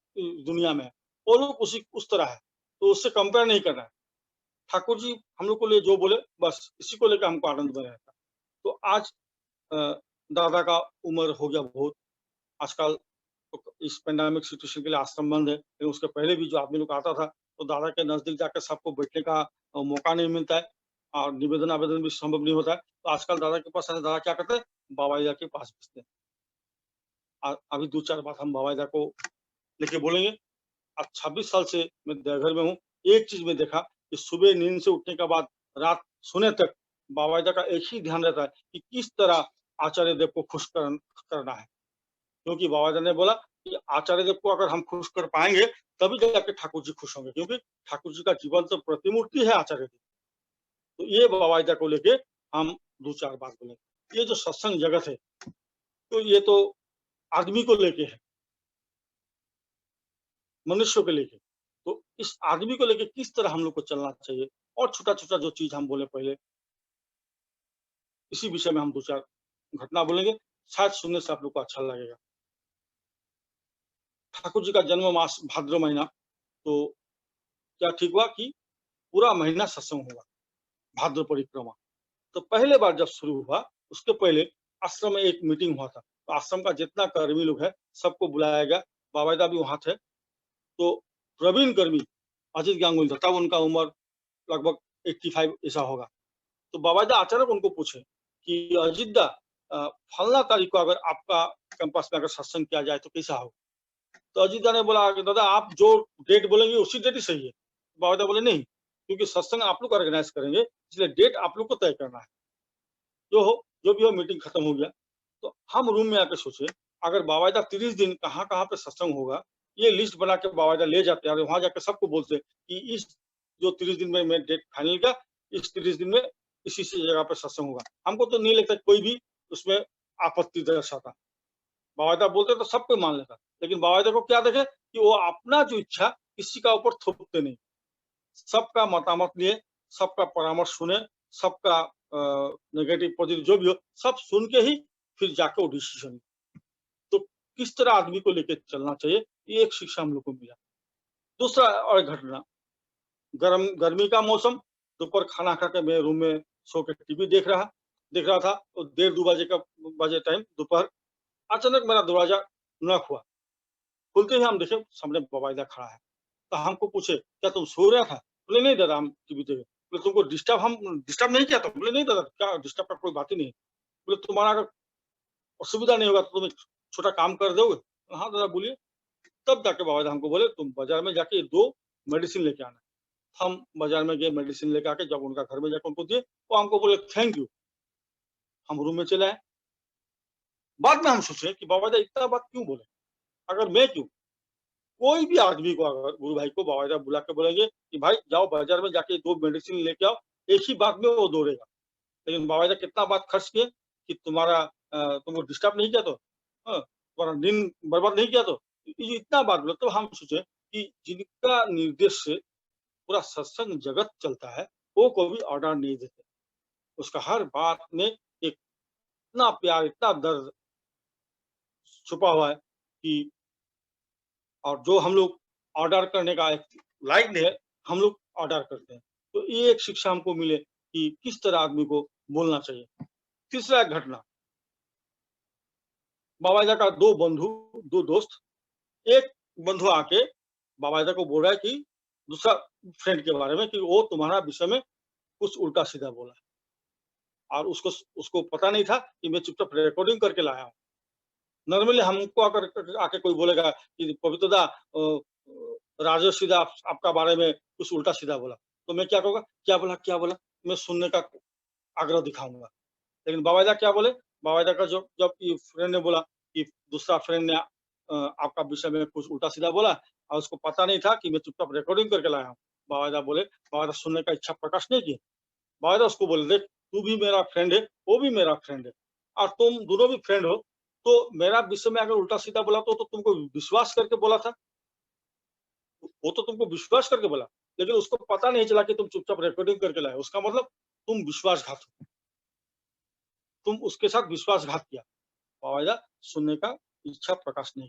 दुनिया में है, वो लोग उसी उस तरह है, तो उससे कंपेयर नहीं करना है। ठाकुर जी हम लोग को लिए जो बोले बस इसी को लेकर हमको आनंद में रहता है। तो आज अ, दादा का उम्र हो गया बहुत, आजकल तो इस पैंडेमिक सिचुएशन के लिए आश्रम बंद है, लेकिन उसके पहले भी जो आदमी लोग आता था, तो दादा के नज़दीक जाकर सबको बैठने का मौका नहीं मिलता है और निवेदन-आवेदन भी संभव नहीं होता है। तो आजकल दादा के पास आते दादा क्या करते हैं, बाबा-जी के पास भेजते हैं। अभी 2-4 बात हम बाबा-जी को लेके बोलेंगे। अब 26 साल से मैं देवघर में हूँ, एक चीज़ मैं देखा कि सुबह नींद से उठने के बाद रात सोने तक बाबा-जी का एक ही ध्यान रहता है कि किस तरह आचार्य देव को खुश करना है। क्योंकि बाबा जी ने बोला कि आचार्य देव को अगर हम खुश कर पाएँगे, तभी जाके ठाकुर जी खुश होंगे, क्योंकि ठाकुर जी का जीवन तो प्रतिमूर्ति है आचार्य देव। तो ये बाबा जी को लेके हम 2-4 बात बोले। ये जो सत्संग जगत है, तो ये तो आदमी को लेके है, मनुष्य को लेके। तो इस आदमी को लेके किस तरह हम लोग को चलना चाहिए और छोटा-छोटा जो चीज़ हम बोले पहले, इसी विषय में हम 2-4 घटना बोलेंगे, शायद सुनने से आप लोग को अच्छा लगेगा। ठाकुर जी का जन्म मास भाद्र महीना, तो क्या ठीक हुआ कि पूरा महीना सत्संग होगा, भाद्र परिक्रमा। तो पहले बार जब शुरू हुआ, उसके पहले आश्रम में एक मीटिंग हुआ था। तो आश्रम का जितना कर्मी लोग है, सबको बुलाया गया। बाबा भी वहाँ थे। तो प्रवीण कर्मी अजित गांगुली था, तब उनका उम्र लगभग 85 ऐसा होगा। तो बाबा अचानक उनको पूछे कि अजित दा, फलना तारीख को अगर आपका कैंपस में अगर सत्संग किया जाए तो कैसा हो? तो अजीत दा ने बोला कि दादा आप जो डेट बोलेंगे उसी डेट ही सही है। बाबा बोले नहीं, क्योंकि सत्संग आप लोग ऑर्गेनाइज करेंगे, इसलिए डेट आप लोग को तय करना है। जो हो, जो भी हो, मीटिंग खत्म हो गया। तो हम रूम में आके सोचे, अगर बाबा 30 दिन कहाँ-कहाँ पे सत्संग होगा, ये लिस्ट बना के बाबा ले जाते और वहाँ जाके सबको बोलते कि इस जो 30 दिन में मैं डेट फाइनल किया, इस 30 दिन में इसी-इसी जगह पे सत्संग होगा। हमको तो नहीं लगता कोई भी उसमें आपत्ति दर्शाता। बाबा बोलते तो सब कोई मान लेता, लेकिन बाबा को क्या देखे कि वो अपना जो इच्छा किसी का ऊपर थोपते नहीं, सबका मतामत लिए, सबका परामर्श सुने, सबका नेगेटिव पॉजिटिव जो भी हो, सब सुन के ही फिर जाके वो डिसीजन। तो किस तरह आदमी को लेके चलना चाहिए, ये एक शिक्षा हम लोग को मिला। दूसरा और घटना, गर्मी का मौसम, दोपहर खाना खा के मैं रूम में सो के टीवी देख रहा था, तो 1:30-2 बजे टाइम दोपहर, अचानक मेरा दरवाजा नॉक हुआ। खुलते ही हम देखे सामने बाबा खड़ा है। तो हमको पूछे, "क्या तुम सो रहा था?" बोले, "नहीं दादा, हम टीवी देख रहे।" बोले, "तुमको डिस्टर्ब नहीं किया था?" बोले, "नहीं दादा, क्या डिस्टर्ब का कोई बात ही नहीं है।" बोले, "तुम्हारा अगर असुविधा नहीं होगा तो तुम एक छोटा काम कर दोगे?" "हाँ दादा, बोलिए।" तब जाके बाबा हमको बोले, "तुम बाज़ार में जाके 2 मेडिसिन लेके आना।" हम बाज़ार में गए, मेडिसिन लेके आके जब उनका घर में जाके उनको दिए, वो हमको बोले, "थैंक यू।" हम रूम में चले आए। बाद में हम सोचे कि बाबा इतना बात क्यों बोले? अगर मैं क्यों? कोई भी आदमी को अगर गुरु भाई को बाबा बुला के बोलेंगे कि भाई जाओ बाजार में जाके 2 मेडिसिन लेके आओ, एक ही बात में वो दौड़ेगा। लेकिन बाबा कितना बात खर्च किए कि तुम्हारा तुमको डिस्टर्ब नहीं किया तो, तुम्हारा नींद बर्बाद नहीं किया तो, ये इतना बात बोले। तो हम सोचे कि जिनका निर्देश से पूरा सत्संग जगत चलता है, वो कभी ऑर्डर नहीं देते। उसका हर बात में एक इतना प्यार, इतना दर्द छुपा हुआ है कि और जो हम लोग ऑर्डर करने का एक लायक है, हम लोग ऑर्डर करते हैं। तो ये एक शिक्षा हमको मिले कि किस तरह आदमी को बोलना चाहिए। तीसरा एक घटना, बाबाजा का 2 बंधु, 2 दोस्त, एक बंधु आके बाबाजा को बोल रहा है कि दूसरा फ्रेंड के बारे में कि वो तुम्हारा विषय में कुछ उल्टा-सीधा बोला और उसको उसको पता नहीं था कि मैं चुपचाप रिकॉर्डिंग करके लाया हूँ। नॉर्मली हमको अगर आके कोई बोलेगा कि पवित्रदा राजा सीधा आपका बारे में कुछ उल्टा सीधा बोला, तो मैं क्या कहूँगा, क्या बोला? मैं सुनने का आग्रह दिखाऊँगा। लेकिन बावायदा क्या बोले? बावायदा का जब ये फ्रेंड ने बोला कि दूसरा फ्रेंड ने आपका विषय में कुछ उल्टा-सीधा बोला और उसको पता नहीं था कि मैं चुपचाप रिकॉर्डिंग करके लाया हूँ। बावायदा सुनने का इच्छा प्रकाश नहीं की। बावायदा उसको बोले, देख तू भी मेरा फ्रेंड है, वो भी मेरा फ्रेंड है और तुम दोनों भी फ्रेंड हो, तो मेरा विषय में अगर उल्टा-सीधा बोला तो तुमको विश्वास करके बोला था। वो तो तुमको विश्वास करके बोला, लेकिन उसको पता नहीं चला कि तुम चुपचाप रिकॉर्डिंग करके लाए। उसका मतलब तुम विश्वासघात हो, तुम उसके साथ विश्वासघात किया। बावायदा सुनने का इच्छा प्रकाश नहीं।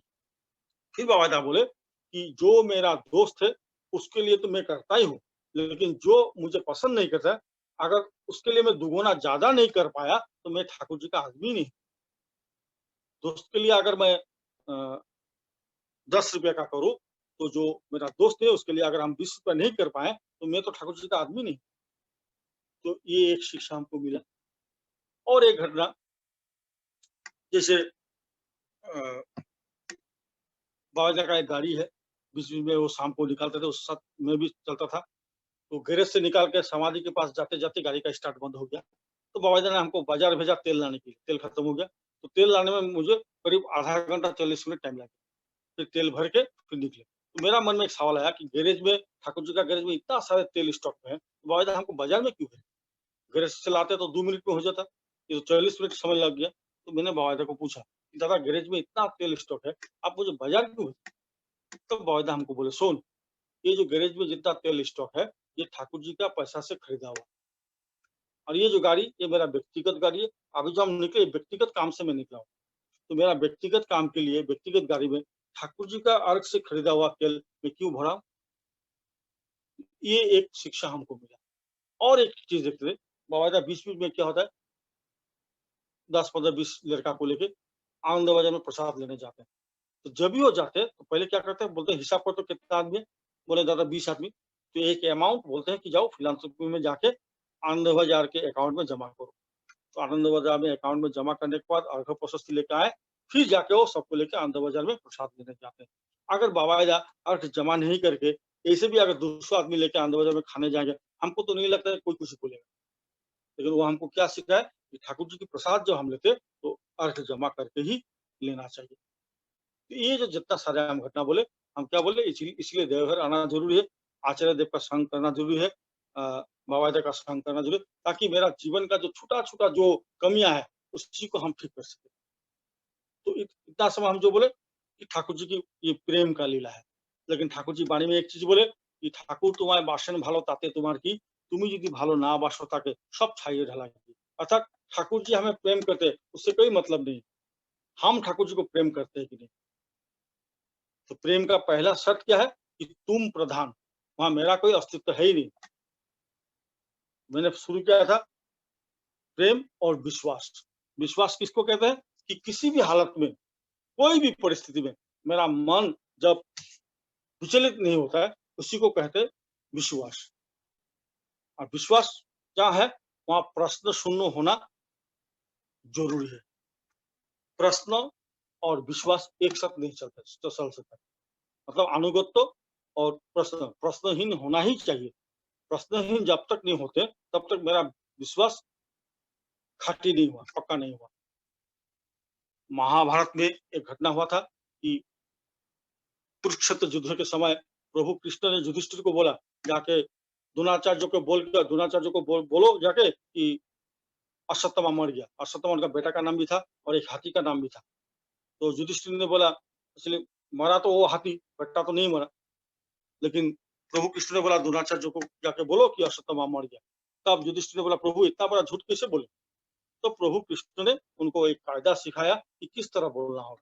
फिर बावायदा बोले कि जो मेरा दोस्त है उसके लिए तो मैं करता ही हूँ, लेकिन जो मुझे पसंद नहीं करता, अगर उसके लिए मैं दुगुना ज्यादा नहीं कर पाया तो मैं ठाकुर जी का आदमी नहीं। दोस्त के लिए अगर मैं 10 रुपया का करूँ, तो जो मेरा दोस्त है उसके लिए अगर हम 20 रुपया नहीं कर पाए तो मैं तो ठाकुर जी का आदमी नहीं। तो ये एक शिक्षा हमको मिला। और एक घटना, जैसे बाबाजा का एक गाड़ी है, बीच-बीच में वो शाम को निकालते थे, उस साथ मैं भी चलता था। तो गैरेज से निकाल के समाधि के पास जाते-जाते गाड़ी का स्टार्ट बंद हो गया। तो बाबाजा ने हमको बाज़ार भेजा तेल लाने के लिए, तेल खत्म हो गया। तो तेल लाने में मुझे करीब आधा घंटा 40 मिनट टाइम लगा। फिर तेल भर के फिर निकले। तो मेरा मन में एक सवाल आया कि गैरेज में, ठाकुर जी का गैरेज में इतना सारे तेल स्टॉक में है, तो बाबाजा हमको बाज़ार में क्यों भेजे? गैरेज से लाते तो 2 मिनट में हो जाता, ये तो 40 मिनट समय लग गया। तो मैंने बाबाजा को पूछा कि दादा गैरेज में इतना तेल स्टॉक है, आप मुझे बाज़ार क्यों भेजे? तो बाबाजा हमको बोले, सुन, ये जो गैरेज में जितना तेल स्टॉक है, ये ठाकुर जी का पैसा से खरीदा हुआ, और ये जो गाड़ी, ये मेरा व्यक्तिगत गाड़ी है। अभी जो हम निकले व्यक्तिगत काम से मैं निकला हूँ, तो मेरा व्यक्तिगत काम के लिए व्यक्तिगत गाड़ी में ठाकुर जी का अर्घ से खरीदा हुआ तेल मैं क्यों भरा? ये एक शिक्षा हमको मिला। और एक चीज देखते थे, बाबाजा बीच बीच में क्या होता है, 10, 15, 20 लड़का को लेके आनंद बाजार में प्रसाद लेने जाते हैं। तो जब भी वो जाते हैं तो पहले क्या करते हैं, बोलते हैं हिसाब कर तो कितना आदमी है? बोले दादा 20 आदमी। तो एक अमाउंट बोलते हैं कि जाओ फिलांथ्रोपी में जाके आनंद बाजार के अकाउंट में जमा करो। तो आनंद बाजार में अकाउंट में जमा करने के बाद अर्घ प्रशस्ति लेके आए, फिर जाके वो सबको लेके आनंद बाजार में प्रसाद लेने जाते हैं। अगर बाबाजा अर्घ जमा नहीं करके ऐसे भी अगर 200 आदमी लेके आनंद बाजार में खाने जाएंगे, हमको तो नहीं लगता है कोई कुछ बोलेगा। लेकिन वो हमको क्या सिखाया कि ठाकुर जी की प्रसाद जब हम लेते तो अर्घ जमा करके ही लेना चाहिए। तो ये जो जितना सारे हम घटना बोले, हम क्या बोले, इसलिए देवघर आना जरूरी है, आचार्य देव का संग करना जरूरी है, बाबाजा का संग करना जरूरी है, ताकि मेरा जीवन का जो छोटा-छोटा जो कमियाँ है, उसी को हम ठीक कर सकें। तो इतना समय हम जो बोले कि ठाकुर जी की ये प्रेम का लीला है। लेकिन ठाकुर जी बाणी में एक चीज बोले कि ठाकुर तुम्हारे बाসन ভালো তাতে তোমার কি, তুমি যদি ভালো না বাসো তাকে सब छाइए ढलाएगी। अर्थात ठाकुर जी हमें प्रेम करते हैं, उससे कोई मतलब नहीं, हम ठाकुर जी को प्रेम करते हैं कि नहीं। तो प्रेम का पहला शर्त क्या है कि तुम प्रधान, वहां मेरा कोई अस्तित्व है ही नहीं। मैंने शुरू किया था प्रेम और विश्वास। विश्वास किसको कहते हैं कि किसी भी हालत में, कोई भी परिस्थिति में मेरा मन जब विचलित नहीं होता है, उसी को कहते हैं विश्वास। और विश्वास क्या है, वहां प्रश्न शून्य होना जरूरी है। प्रश्न और विश्वास एक साथ नहीं चल सकता। मतलब अनुगत्य और प्रश्नहीन होना ही चाहिए। प्रश्नहीन जब तक नहीं होते तब तक मेरा विश्वास खाटी नहीं हुआ, पक्का नहीं हुआ। महाभारत में एक घटना हुआ था कि कुरुक्षेत्र युद्ध के समय प्रभु कृष्ण ने युधिष्ठिर को बोला, जाके द्रोणाचार्य को बोलो जाके कि अश्वत्थामा मर गया। अश्वत्थामा उनका बेटा का नाम भी था और एक हाथी का नाम भी था। तो युधिष्ठिर ने बोला, इसलिए मरा तो वो हाथी, बेटा तो नहीं मरा। लेकिन प्रभु कृष्ण ने बोला द्रोणाचार्य को जाके बोलो कि अश्वत्थामा मर गया। तब युधिष्ठिर ने बोला, प्रभु इतना बड़ा झूठ कैसे बोले? तो प्रभु कृष्ण ने उनको एक कायदा सिखाया कि किस तरह बोलना होगा।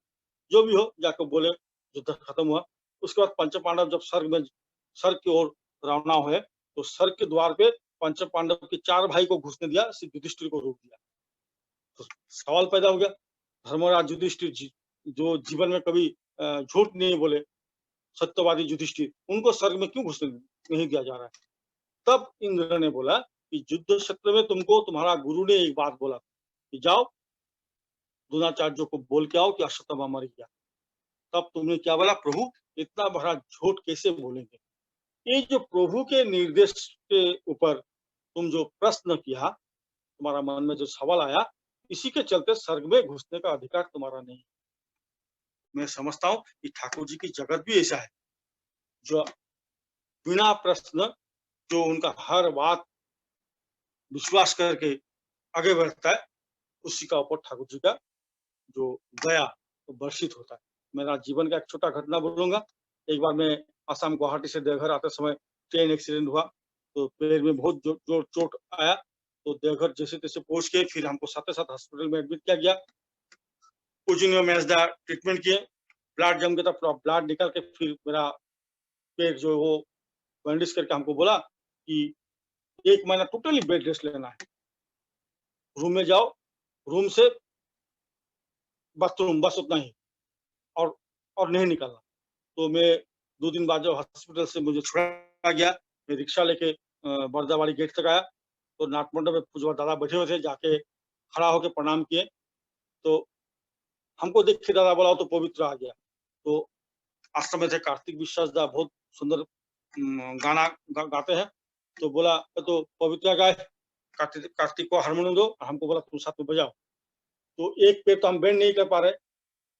जो भी हो जाकर बोले, युद्ध खत्म हुआ। उसके बाद पंच पांडव जब स्वर्ग की ओर रवाना हुए, तो स्वर्ग के द्वार पे पंच पांडव के 4 भाई को घुसने दिया, सिर्फ युधिष्ठिर को रोक दिया। तो सवाल पैदा हो गया, धर्मराज युधिष्ठिर जी जो जीवन में कभी झूठ नहीं बोले, सत्यवादी युधिष्ठिर, उनको स्वर्ग में क्यों घुसने नहीं दिया जा रहा है? तब इंद्र ने बोला कि युद्ध क्षेत्र में तुमको तुम्हारा गुरु ने एक बात बोला कि जाओ द्रोणाचार्य को बोल के आओ कि अश्वत्थामा मर गया। तब तुमने क्या बोला, प्रभु इतना बड़ा झूठ कैसे बोलेंगे? ये जो प्रभु के निर्देश के ऊपर तुम जो प्रश्न किया, तुम्हारा मन में जो सवाल आया, इसी के चलते स्वर्ग में घुसने का अधिकार तुम्हारा नहीं। मैं समझता हूँ कि ठाकुर जी की जगत भी ऐसा है, जो बिना प्रश्न जो उनका हर बात विश्वास करके आगे बढ़ता है, उसी का ऊपर ठाकुर जी का जो दया तो वर्षित होता है। मेरा जीवन का एक छोटा घटना बोलूँगा। एक बार मैं असम गुवाहाटी से देवघर आते समय ट्रेन एक्सीडेंट हुआ, तो पैर में बहुत जोर चोट आया। तो देवघर जैसे-तैसे पहुँच के फिर हमको साथ-साथ हॉस्पिटल में एडमिट किया गया। कुछ दिनों में मेजदा ट्रीटमेंट किए, ब्लड जम गया था, पूरा ब्लड निकाल के फिर मेरा पैर जो है वो बैंडेज करके हमको बोला कि 1 महीना टोटली बेड रेस्ट लेना है। रूम में जाओ, रूम से बाथरूम बस उतना ही, और नहीं निकलना। तो मैं 2 दिन बाद जब हॉस्पिटल से मुझे छुड़ाया गया, मैं रिक्शा लेके बरदावाड़ी गेट तक आया, तो नाटमंडप में पूजवा दादा बैठे हुए थे, जाके खड़ा होके प्रणाम किए। तो हमको देख के दादा बोला, "वो तो पवित्र आ गया।" तो आश्रम में थे कार्तिक विश्वास दा, बहुत सुंदर गाना गाते हैं। तो बोला, "ये तो पवित्र आ गया है, कार्तिक कार्तिक को हारमोनियम दो।" हमको बोला, "तुम साथ में बजाओ।" तो एक पैर तो हम बेंड नहीं कर पा रहे,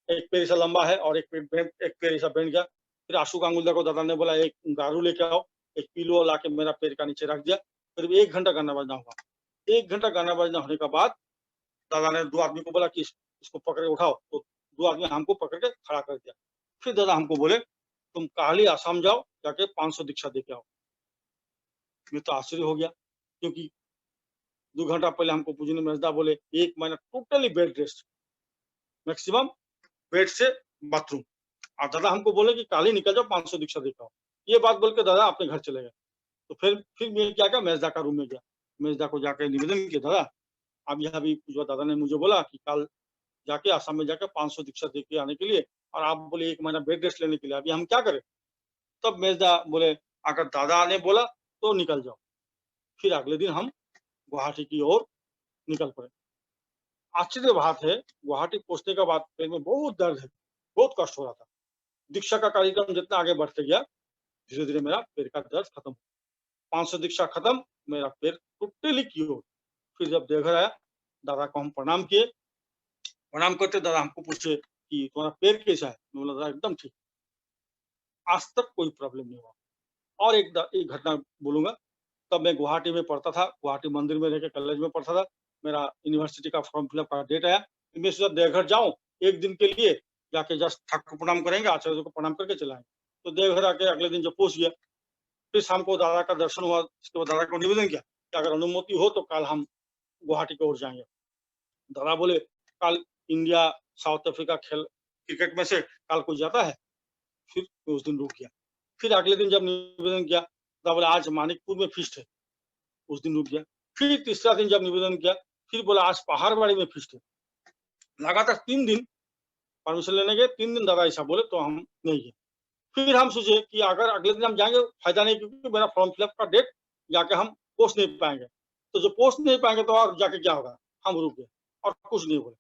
एक पैर ऐसा लंबा है और एक पैर ऐसा बेंड गया। फिर आशु गांगुलदार को दादा ने बोला, "एक गारू लेके आओ।" एक पिलो लाके मेरा पैर का नीचे रख दिया। करीब 1 घंटा गाना बजना हुआ। 1 घंटा गाना बजना होने के बाद दादा ने 2 आदमी को बोला कि इसको पकड़ के उठाओ। तो 2 आदमी हमको पकड़ के खड़ा कर दिया। फिर दादा हमको बोले, "तुम काल्हि आसाम जाओ, जाके 500 दीक्षा दे के आओ।" मैं तो आश्चर्य हो गया, क्योंकि 2 घंटा पहले हमको पूजनीय मेजदा बोले 1 महीना totally bed rest, maximum bed से बाथरूम। और दादा हमको बोले कि काल ही निकल जाओ, 500 दीक्षा दे के आओ। ये बात बोल के दादा अपने घर चले गए। तो फिर मैं क्या किया, मेजदा का रूम में गया। मेजदा को जाके निवेदन किया, "दादा, अब यहाँ भी पूजवा दादा ने मुझे बोला कि कल जाके आसाम में जाके 500 दीक्षा दे के आने के लिए, और आप बोले 1 महीना बेड रेस्ट लेने के लिए, अभी हम क्या करें?" तब मेजदा बोले, "अगर दादा ने बोला तो निकल जाओ।" फिर अगले दिन हम गुवाहाटी की ओर निकल पड़े। आश्चर्य बात है, गुवाहाटी पहुँचने के बाद पैर में बहुत दर्द है, बहुत कष्ट हो रहा था। दीक्षा का कार्यक्रम जितना आगे बढ़ते गया, धीरे-धीरे मेरा पैर का दर्द खत्म। 500 दीक्षा खत्म, मेरा पैर टोटली क्योर। फिर जब देवघर आया, दादा को हम प्रणाम किए। प्रणाम करते दादा हमको पूछे कि तुम्हारा पैर कैसा है? मैं बोला, "दादा एकदम ठीक, आज तक कोई प्रॉब्लम नहीं हुआ।" और एक घटना बोलूँगा। तब मैं गुवाहाटी में पढ़ता था, गुवाहाटी मंदिर में रह के कॉलेज में पढ़ता था। मेरा यूनिवर्सिटी का फॉर्म फिलअप का डेट आया। तो मैं सोचा देवघर जाऊँ 1 दिन के लिए, जाके जस्ट ठाकुर प्रणाम करेंगे, आचार्य जी को प्रणाम करके चले आएँगे। तो देवघर आके अगले दिन जब पहुँच गया, फिर शाम को दादा का दर्शन हुआ। उसके बाद दादा को निवेदन किया कि अगर अनुमति हो तो कल हम गुवाहाटी की ओर जाएँगे। दादा बोले, "कल इंडिया साउथ अफ्रीका खेल क्रिकेट में से कल कोई जाता है?" फिर मैं उस दिन रुक गया। फिर अगले दिन जब निवेदन किया, दादा बोले, "आज मानिकपुर में फीस्ट है।" उस दिन रुक गया। फिर तीसरा दिन जब निवेदन किया, फिर बोला, "आज पहाड़बाड़ी में फीस्ट है।" लगातार 3 दिन परमिशन लेने गए, 3 दिन दादा ऐसा बोले, तो हम नहीं गए। फिर हम सोचे कि अगर अगले दिन हम जाएँगे, फ़ायदा नहीं, क्योंकि मेरा फॉर्म फिलअप का डेट जाके हम पोस्ट नहीं पाएँगे। तो जो पोस्ट नहीं पाएँगे तो और जाके क्या होगा? हम रुक गए और कुछ नहीं बोले।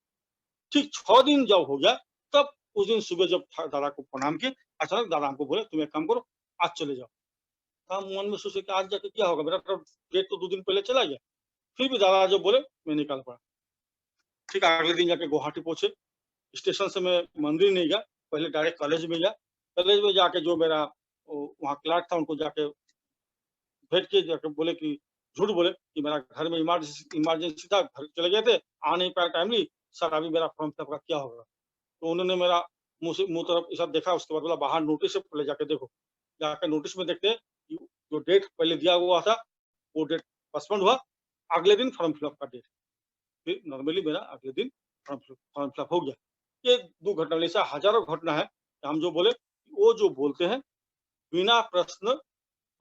ठीक 6 दिन जब हो गया, तब उस दिन सुबह जब दादा को प्रणाम किए, अचानक दादा हमको बोले, "तुम एक काम करो, आज चले जाओ।" तो हम मन में सोचे कि आज जाके क्या होगा? मेरा तो डेट तो 2 दिन पहले चला गया। फिर भी दादा जो बोले, मैं निकल पड़ा। ठीक अगले दिन जाके गुवाहाटी पहुँचे। स्टेशन से मैं मंदिर नहीं गया, पहले डायरेक्ट कॉलेज में गया। कॉलेज में जाके जो मेरा वहाँ क्लर्क था, उनको जाके भेंट किए, जाके बोले कि झूठ बोले कि मेरा घर में इमरजेंसी था, घर चले गए थे, आ नहीं पाया टाइमली, सर अभी मेरा फॉर्म फिलअप का क्या होगा? तो उन्होंने मेरा मुँह तरफ ऐसा देखा, उसके बाद बोला, "बाहर नोटिस है, पहले जाके देखो।" जाके नोटिस में देखते हैं कि जो डेट पहले दिया हुआ था, वो डेट पोस्टपोन्ड हुआ। अगले दिन फॉर्म फिलअप का डेट। फिर नॉर्मली मेरा अगले दिन फॉर्म फिलअप हो गया। ये 2 घटना, ऐसा हज़ारों घटना है कि हम जो बोले, वो जो बोलते हैं बिना प्रश्न,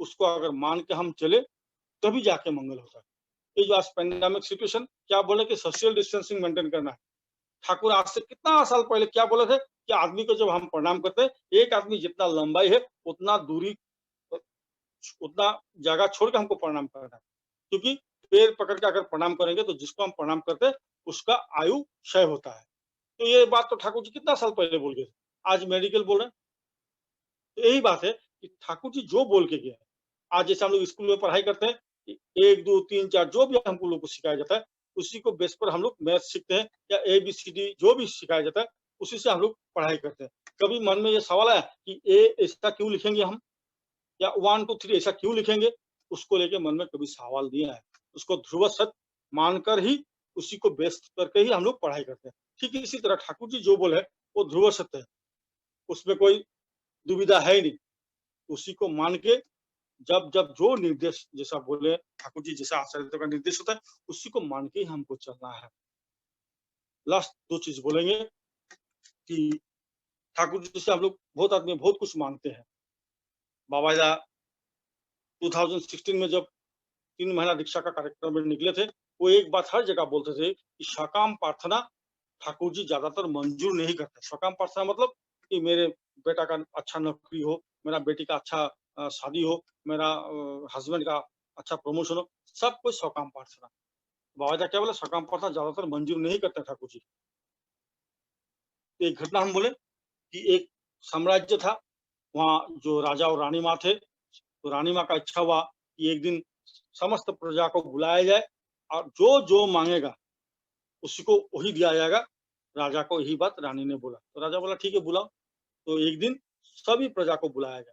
उसको अगर मान के हम चले, तभी जाके मंगल होता है। ये जो आज पैंडेमिक सिचुएशन, क्या बोले कि सोशल डिस्टेंसिंग मेंटेन करना है। ठाकुर आज से कितना साल पहले क्या बोले थे कि आदमी को जब हम प्रणाम करते हैं, एक आदमी जितना लंबाई है, उतना दूरी, अ, उतना जगह छोड़ के हमको प्रणाम करना है। क्योंकि पैर पकड़ के अगर प्रणाम करेंगे तो जिसको हम प्रणाम करते हैं, उसका आयु क्षय होता है। तो ये बात तो ठाकुर जी कितना साल पहले बोल गए थे। आज मेडिकल बोल रहे हैं। तो यही बात है कि ठाकुर जी जो बोल के गए हैं, आज जैसे हम लोग स्कूल में पढ़ाई करते हैं कि 1, 2, 3, 4 जो भी हमको लोग को सिखाया जाता है, उसी को बेस पर हम लोग मैथ सीखते हैं या एबीसीडी जो भी सिखाया जाता है, उसी से हम लोग पढ़ाई करते हैं। कभी मन में ये सवाल आया कि ए ऐसा क्यों लिखेंगे हम या 1, 2, 3 ऐसा क्यों लिखेंगे? उसको लेके मन में कभी सवाल नहीं आया। उसको ध्रुव सत्य मानकर ही उसी को बेस करके ही हम लोग पढ़ाई करते हैं। ठीक इसी तरह ठाकुर जी जो बोले वो ध्रुव सत्य है, उसमें कोई दुविधा है ही नहीं। उसी को मान के जब जो निर्देश जैसा बोले ठाकुर जी जैसा आचार्य का निर्देश होता है, उसी को मान के ही हमको चलना है। लास्ट 2 चीज़ बोलेंगे कि ठाकुर जी से हम लोग बहुत आदमी बहुत कुछ माँगते हैं। बाबा जा 2016 में जब 3 महीना दीक्षा का कार्यक्रम में निकले थे, वो एक बात हर जगह बोलते थे कि सकाम प्रार्थना ठाकुर जी ज़्यादातर मंजूर नहीं करते। सकाम प्रार्थना मतलब कि मेरे बेटा का अच्छा नौकरी हो, मेरा बेटी का अच्छा शादी हो, मेरा हस्बैंड का अच्छा प्रमोशन हो, सब कुछ सकाम प्रार्थना। बाबा जी क्या बोले सकाम प्रार्थना ज़्यादातर मंजूर नहीं करते ठाकुर जी। एक घटना हम बोले कि एक साम्राज्य था, वहाँ जो राजा और रानी माँ थे, तो रानी माँ का इच्छा हुआ कि एक दिन समस्त प्रजा को बुलाया जाए और जो मांगेगा उसी को वही दिया जाएगा। राजा को यही बात रानी ने बोला, तो राजा बोला ठीक है बुलाओ। तो एक दिन सभी प्रजा को बुलाया गया,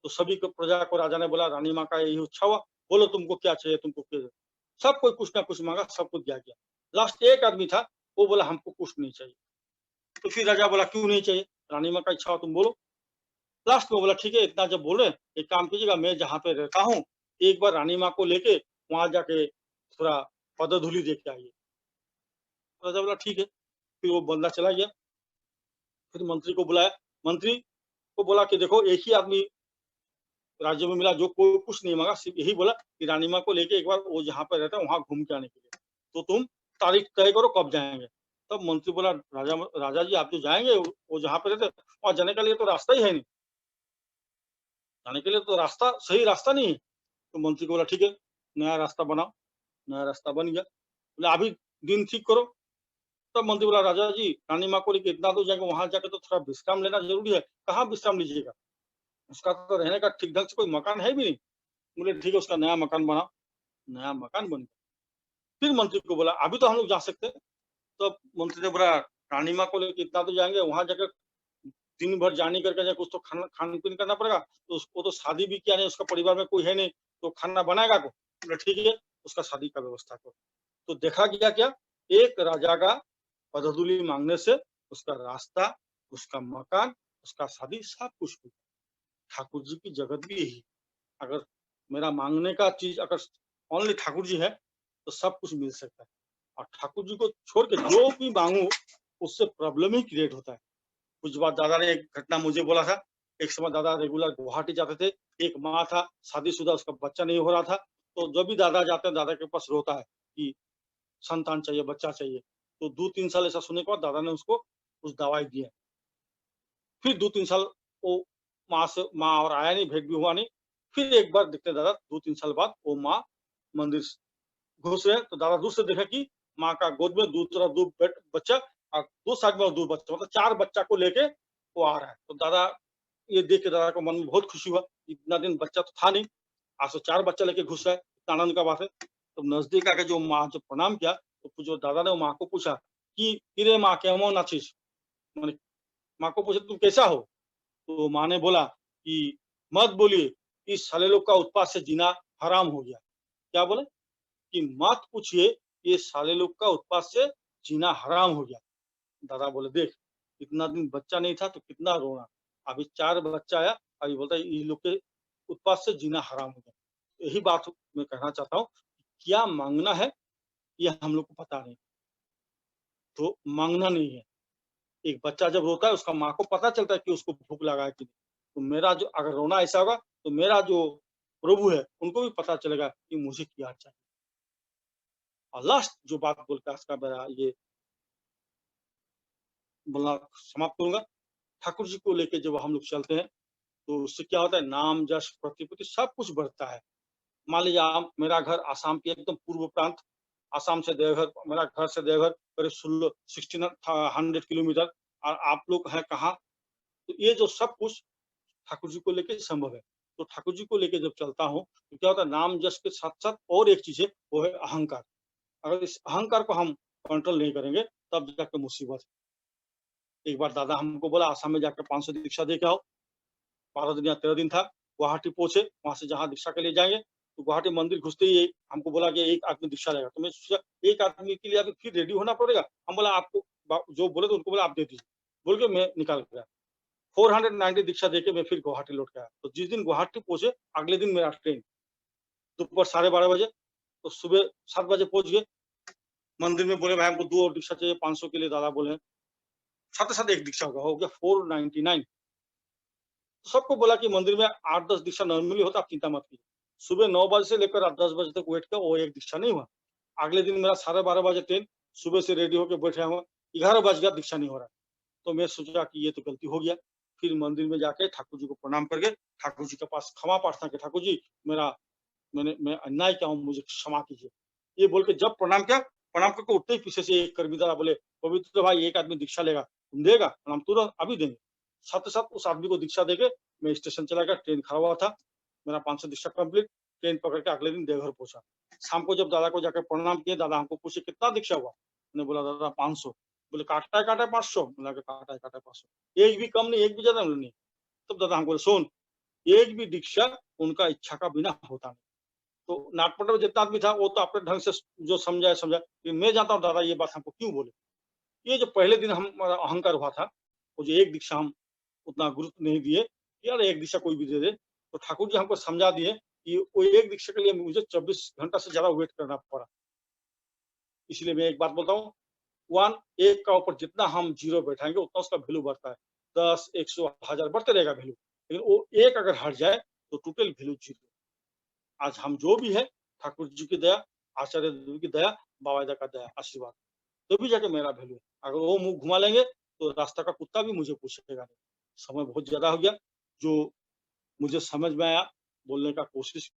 तो सभी को प्रजा को राजा ने बोला रानी माँ का यही इच्छा हुआ, बोलो तुमको क्या चाहिए, तुमको क्या चाहिए? सब कोई कुछ ना कुछ मांगा, सबको दिया गया। लास्ट एक आदमी था, वो बोला हमको कुछ नहीं चाहिए। तो फिर राजा बोला क्यों नहीं चाहिए? रानी माँ का इच्छा हो तुम बोलो। लास्ट में बोला ठीक है इतना जब बोले, एक काम कीजिएगा मैं जहाँ पे रहता हूँ, एक बार रानी माँ को लेके वहाँ जाके थोड़ा पदधूलि दे के आइए। राजा बोला ठीक है, फिर वो बंदा चला गया। फिर मंत्री को बुलाया, मंत्री को बोला कि देखो एक ही आदमी राज्य में मिला जो कोई कुछ नहीं माँगा, सिर्फ यही बोला कि रानी माँ को लेके एक बार वो जहाँ पे रहता है वहाँ घूम के आने के लिए। तो तुम तारीख तय करो कब जाएँगे? तब मंत्री बोला राजा जी आप जो जाएँगे वो जहाँ पे रहते हैं, वहाँ जाने के लिए तो रास्ता ही है नहीं, जाने के लिए तो रास्ता सही रास्ता नहीं है। तो मंत्री को बोला ठीक है, नया रास्ता बनाओ, नया रास्ता बन गया। बोले अभी दिन ठीक करो। तब मंत्री बोला राजा जी रानी माँ को लेके इतना दूर जाएँगे, वहाँ जाके तो थोड़ा विश्राम लेना ज़रूरी है। कहाँ विश्राम लीजिएगा? उसका तो रहने का ठीक ढंग से कोई मकान है भी नहीं। बोले ठीक है उसका नया मकान बनाओ, नया मकान बन गया। फिर मंत्री को बोला अभी तो हम लोग जा सकते हैं। तब मंत्री ने बोला रानी माँ को लेके इतना दूर जाएँगे, वहाँ जाकर दिन भर जाने करके जाए कुछ तो खान-पीन करना पड़ेगा। तो उसको तो शादी भी किया नहीं, उसका परिवार में कोई है नहीं, तो खाना बनाएगा कौन? बोला ठीक है, उसका शादी का व्यवस्था करो। तो देखा गया क्या? एक राजा का पदधूलि माँगने से उसका रास्ता, उसका मकान, उसका शादी सब कुछ हुआ। ठाकुर जी की जगत भी यही, अगर मेरा माँगने का चीज़ अगर ओनली ठाकुर जी है, तो सब कुछ मिल सकता है। और ठाकुर जी को छोड़ के जो भी माँगू, उससे प्रॉब्लम ही क्रिएट होता है। कुछ बात दादा ने एक घटना मुझे बोला था, एक समय दादा रेगुलर गुवाहाटी जाते थे, एक माँ था, शादीशुदा उसका बच्चा नहीं हो रहा था, तो जब भी दादा जाते हैं, दादा के पास रोता है कि संतान चाहिए, बच्चा चाहिए। तो 2-3 साल ऐसा सुनने के बाद दादा ने उसको कुछ दवाई दिए। फिर 2-3 साल वो माँ और आया नहीं, भेंट भी हुआ नहीं। फिर एक बार दिखते दादा 2-3 साल बाद वो माँ मंदिर घुस रहे हैं, तो दादा दूर से देखे कि माँ का गोद में दूसरा दूध बच्चा और 2 साइड में और 2 बच्चा मतलब 4 बच्चा को लेके वो आ रहा है। तो दादा ये देख के दादा को मन में बहुत खुशी हुआ, इतना दिन बच्चा तो था नहीं, आज तो 4 बच्चा लेके घुस रहा है, इतना आनंद का बात है। तो नज़दीक आके जो माँ जब प्रणाम किया, तो जो दादा ने वो माँ को पूछा कि, "किरे माँ केमन आছিস?" माने माँ को पूछा, "तुम कैसा हो?" तो माँ ने बोला कि, "मत बोलिए, इस साले लोग का उत्पात से जीना हराम हो गया।" क्या बोले? कि मत पूछिए, ये साले लोग का उत्पात से जीना हराम हो गया। दादा बोले देख, इतना दिन बच्चा नहीं था तो कितना रोना, अभी 4 बच्चा आया, अभी बोलता है ये लोग के उत्पात से जीना हराम हो गया। यही बात मैं कहना चाहता हूँ, क्या माँगना है, ये हम लोग को पता नहीं, तो माँगना नहीं है। एक बच्चा जब रोता है उसका माँ को पता चलता है कि उसको भूख लगा है कि नहीं। तो मेरा जो अगर रोना ऐसा होगा, तो मेरा जो प्रभु है, उनको भी पता चलेगा कि मुझे क्या चाहिए। और लास्ट जो बात बोल के आज का मेरा ये बोलना समाप्त करूँगा। ठाकुर जी को लेके जब हम लोग चलते हैं, तो उससे क्या होता है नाम, यश, प्रतिपत्ति सब कुछ बढ़ता है। मान लीजिए आप मेरा घर आसाम के एकदम पूर्व प्रांत, आसाम से देवघर मेरा घर से देवघर करीब 16 100 किलोमीटर और आप लोग हैं कहाँ? तो ये जो सब कुछ ठाकुर जी को लेके संभव है। तो ठाकुर जी को लेके जब चलता हूँ, तो क्या होता है नाम जश के साथ-साथ और एक चीज़ है, वो है अहंकार। अगर इस अहंकार को हम कंट्रोल नहीं करेंगे, तब जाके मुसीबत है। एक बार दादा हमको बोला आसाम में जाकर 500 दीक्षा दे के आओ। 12 दिन या 13 दिन था, गुवाहाटी पहुँचे, वहाँ से जहाँ दीक्षा के लिए जाएँगे, तो गुवाहाटी मंदिर घुसते ही हमको बोला कि एक आदमी दीक्षा लेगा। तो मैं सोचा एक आदमी के लिए अभी फिर रेडी होना पड़ेगा। हम बोला आपको जो बोले तो उनको बोला आप दे दीजिए। बोल के मैं निकल गया। 490 दीक्षा देके मैं फिर गुवाहाटी लौट के आया। तो जिस दिन गुवाहाटी पहुँचे, अगले दिन मेरा ट्रेन, दोपहर साढ़े 12 बजे, तो सुबह 7 बजे पहुँच गए। मंदिर में बोले भाई हमको 2 और दीक्षा चाहिए 500 के लिए दादा बोले हैं। साथ ही साथ एक दीक्षा होगा, हो गया 499। तो सबको बोला कि मंदिर में 8-10 दीक्षा नॉर्मली होता, आप चिंता मत कीजिए। सुबह 9 बजे से लेकर 10 बजे तक वेट किया, वो एक दीक्षा नहीं हुआ। अगले दिन मेरा साढ़े 12 बजे ट्रेन, सुबह से रेडी होके बैठा हुआ, 11 बज गया, दीक्षा नहीं हो रहा। तो मैं सोचा कि ये तो गलती हो गया। फिर मंदिर में जाके ठाकुर जी को प्रणाम करके, ठाकुर जी के पास क्षमा प्रार्थना की, ठाकुर जी मेरा मैं अन्याय किया हूँ, मुझे क्षमा कीजिए। ये बोल के जब प्रणाम किया, प्रणाम करके उठते ही पीछे से एक कर्मी दादा बोले, "पवित्र भाई एक आदमी दीक्षा लेगा, तुम देगा?" हम तुरंत अभी देंगे। साथ ही साथ उस आदमी को दीक्षा देके मैं स्टेशन चला गया, ट्रेन खड़ा हुआ था। मेरा 500 दीक्षा कंप्लीट, ट्रेन पकड़ के अगले दिन देवघर पहुँचा। शाम को जब दादा को जाकर प्रणाम किए, दादा हमको पूछे, "कितना दीक्षा हुआ?" मैंने बोला, "दादा 500।" बोले, "काटा है 500?" मैंने कहा, "काटा है 500।" "एक भी कम नहीं, एक भी ज़्यादा?" बोले, "नहीं।" तब दादा हमको बोले, "सुन, एक भी दीक्षा उनका इच्छा का बिना होता नहीं। तो नागपटना में जितना आदमी था वो तो अपने ढंग से जो समझा है समझा, लेकिन मैं जानता हूँ दादा ये बात हमको क्यों बोले। ये जो पहले दिन हमारा अहंकार हुआ था, वो जो एक दीक्षा हम उतना गुरुत्व नहीं दिए, कि यार एक दीक्षा कोई भी दे दे। तो ठाकुर जी हमको समझा दिए कि वो एक दीक्षा के लिए मुझे 24 घंटा से ज़्यादा वेट करना पड़ा। इसलिए मैं एक बात बोलता हूँ, 1 एक का ऊपर जितना हम ज़ीरो बैठाएँगे उतना उसका वैल्यू बढ़ता है। 10, 100, 1000 बढ़ते रहेगा वैल्यू। लेकिन वो एक अगर हट जाए तो टोटल वैल्यू ज़ीरो। आज हम जो भी है, ठाकुर जी की दया, आचार्य देव की दया, बाबा का दया, आशीर्वाद, तभी जाके मेरा वैल्यू है। अगर वो मुँह घुमा लेंगे, तो रास्ता का कुत्ता भी मुझे पूछेगा नहीं। समय बहुत ज़्यादा हो गया, जो मुझे समझ में आया, बोलने का कोशिश